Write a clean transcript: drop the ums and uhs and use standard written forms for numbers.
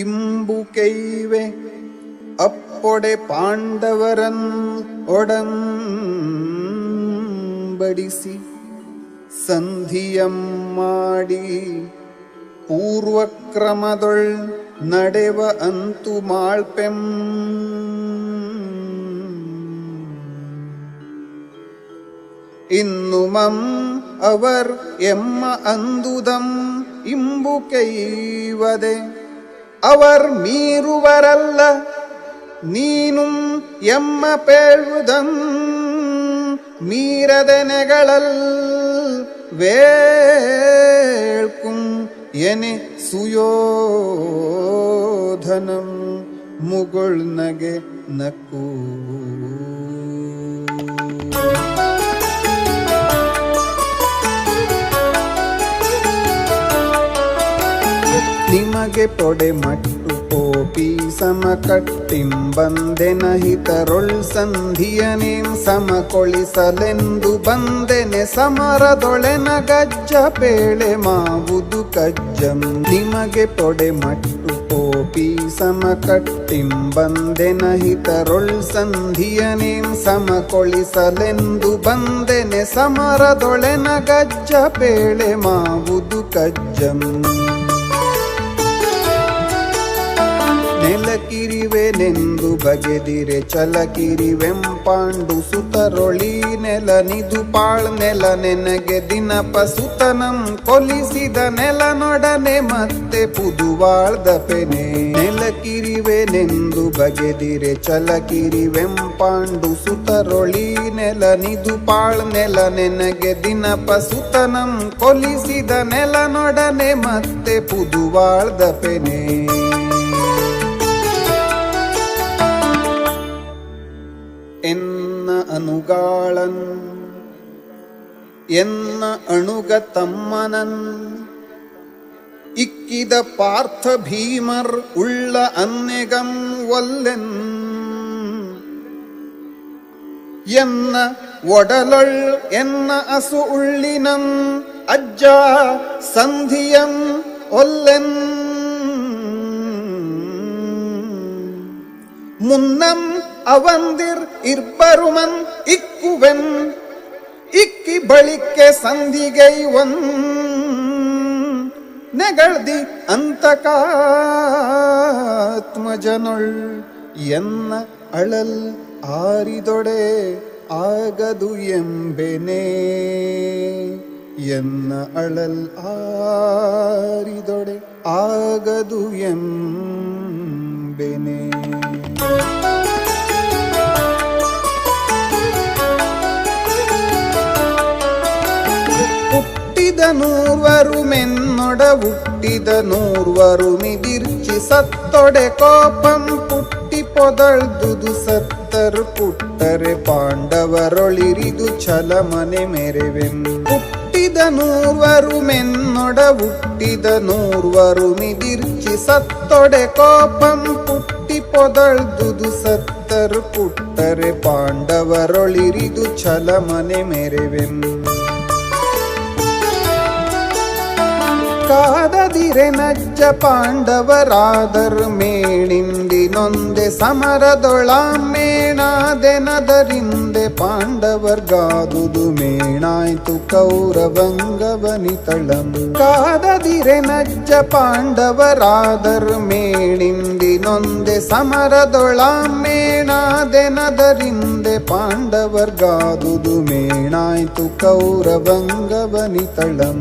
ಇಂಬುಕೈವೆ ಅಪ್ಪೊಡೆ ಪಾಂಡವರನ್ ಒಡಂಬಡಿಸಿ ಸಂಧಿಯಂ ಮಾಡಿ ಪೂರ್ವಕ್ರಮದೊಳ್ ನಡೆವ ಅಂತು ಮಾಳ್ಪೆಂ. ಇನ್ನುಮಂ ಅವರ್ ಎಮ್ಮ ಅಂದುದಂ ಇಂಬು ಕೈವದೆ ಅವರ್ ಮೀರುವರಲ್ಲ ನೀನುಂ ಎಮ್ಮ ಪೇಳುದಂ ಮೀರದನೆಗಳಲ್ ವೇಳ್ಕುಂ ಎನೆ ಸುಯೋಧನಂ ಮುಗುಳ್ನಗೆ ನಕ್ಕು. ನಿಮಗೆ ಪೊಡೆ ಮಟ್ಟು ಪೋಪಿ ಸಮಕಟ್ಟಿಂ ಬಂದೆನ ಹಿತರೊಳ್ ಸಂಧಿಯನೇಂ ಸಮಕೊಳಿಸಲೆಂದು ಬಂದೆನೆ ಸಮರದೊಳೆನ ಗಜ್ಜ ಪೇಳೆ ಮಾವುದು ಕಜ್ಜಂ. ನಿಮಗೆ ಪೊಡೆ ಮಟ್ಟು ಪೋಪಿ ಸಮಕಟ್ಟಿಂ ಬಂದೆನ ಹಿತರೊಳ್ ಸಂಧಿಯನೇಂ ಸಮಕೊಳಿಸಲೆಂದು ಬಂದೆನೆ ಸಮರದೊಳೆನ ಗಜ್ಜ ಪೇಳೆ ಮಾವುದು ಕಜ್ಜಂ. ನೆಲಕಿರಿವೆನೆಂದು ಬಗೆದಿರೆ ಚಲಕಿರಿವೆಂಪಾಂಡು ಸುತರೊಳಿ ನೆಲನಿದು ಪಾಳ್ ನೆಲ ನೆನಗೆ ದಿನಪ ಸುತನಂ ಕೊಲಿಸಿದ ನೆಲನೊಡನೆ ಮತ್ತೆ ಪುದುವಾಳ್ದ ಪೆನೆ. ನೆಲಕಿರಿವೆನೆಂದು ಬಗೆದಿರೆ ಚಲಕಿರಿವೆಂಪಾಂಡು ಸುತರೊಳಿ ನೆಲನಿದು ಪಾಳ್ ನೆಲ ನೆನಗೆ ದಿನಪ ಸುತನಂ ಕೊಲಿಸಿದ ನೆಲನೊಡನೆ ಮತ್ತೆ ಪುದುವಾಳ್ದ ಪೆನೆ. ಎನ್ನ ಅನುಗಾಳನ್ ಎನ್ನ ಅಣುಗ ತಮ್ಮನನ್ ಇಕ್ಕಿದ ಪಾರ್ಥ ಭೀಮರ್ ಉಳ್ಳ ಅನ್ನೆಗಂ ಒಲ್ಲೆನ್ ಎನ್ನ ಒಡಲೊಳ್ ಎನ್ನ ಅಸು ಉಳ್ಳಿನಂ ಅಜ್ಜ ಸಂಧಿಯಂ ಒಲ್ಲೆನ್ ಮುನ್ನಂ ಅವಂದಿರ್ ಇರ್ಬರುಮನ್ ಇಕ್ಕುವೆನ್ ಇಕ್ಕಿ ಬಳಿಕೆ ಸಂಧಿಗೈವನ್ ನೆಗಳ್ದಿ ಅಂತಕಾತ್ಮಜನೊಳ್ ಎನ್ನ ಅಳಲ್ ಆರಿದೊಡೆ ಆಗದು ಎಂಬೆನೆ. ಎನ್ನ ಅಳಲ್ ಆರಿದೊಡೆ ಆಗದು ಎಂಬೆನೆ. ಹುಟ್ಟಿದ ನೂರ್ವರು ಮೆನ್ನೊಡ ಹುಟ್ಟಿದ ನೂರ್ವರು ಮಿದಿರ್ಚಿ ಸತ್ತೊಡೆ ಕೋಪಂ ಪುಟ್ಟಿ ಪೊದಳ್ದುದು ಸತ್ತರು ಪುಟ್ಟರೆ ಪಾಂಡವರೊಳಿರಿದು ಛಲಮನೆ ಮೆರೆವೆಂ. ಹುಟ್ಟಿದ ನೂರ್ವರು ಮೆನ್ನೊಡ ಹುಟ್ಟಿದ ನೂರ್ವರು ಮಿದಿರ್ಚಿ ಸತ್ತೊಡೆ ಕೋಪಂ ಪುಟ್ಟಿ ಪೊದಳ್ದುದು ಸತ್ತರು ಪುಟ್ಟರೆ ಪಾಂಡವರೊಳಿರಿದು ಛಲಮನೆ ಮೆರೆವೆಂ. ಕಾದದಿರೆ ನಜ್ಜ ಪಾಂಡವರಾದರ್ ಮೇಣಿಂದಿನೊಂದೆ ಸಮರದೊಳಾಮೇಣಾದೆನದರಿಂದೆ ಪಾಂಡವರ್ಗಾದುದು ಮೇಣಾಯ್ತು ಕೌರವಂಗವನಿತಳಂ. ಕಾದದಿರೆ ನಜ್ಜ ಪಾಂಡವರಾದರ್ ಮೇಣಿಂದಿನೊಂದೆ ಸಮರದೊಳಾಮೇಣಾದೆನದರಿಂದೆ ಪಾಂಡವರ್ಗಾದುದು ಮೇಣಾಯ್ತು ಕೌರವಂಗವನಿತಳಂ.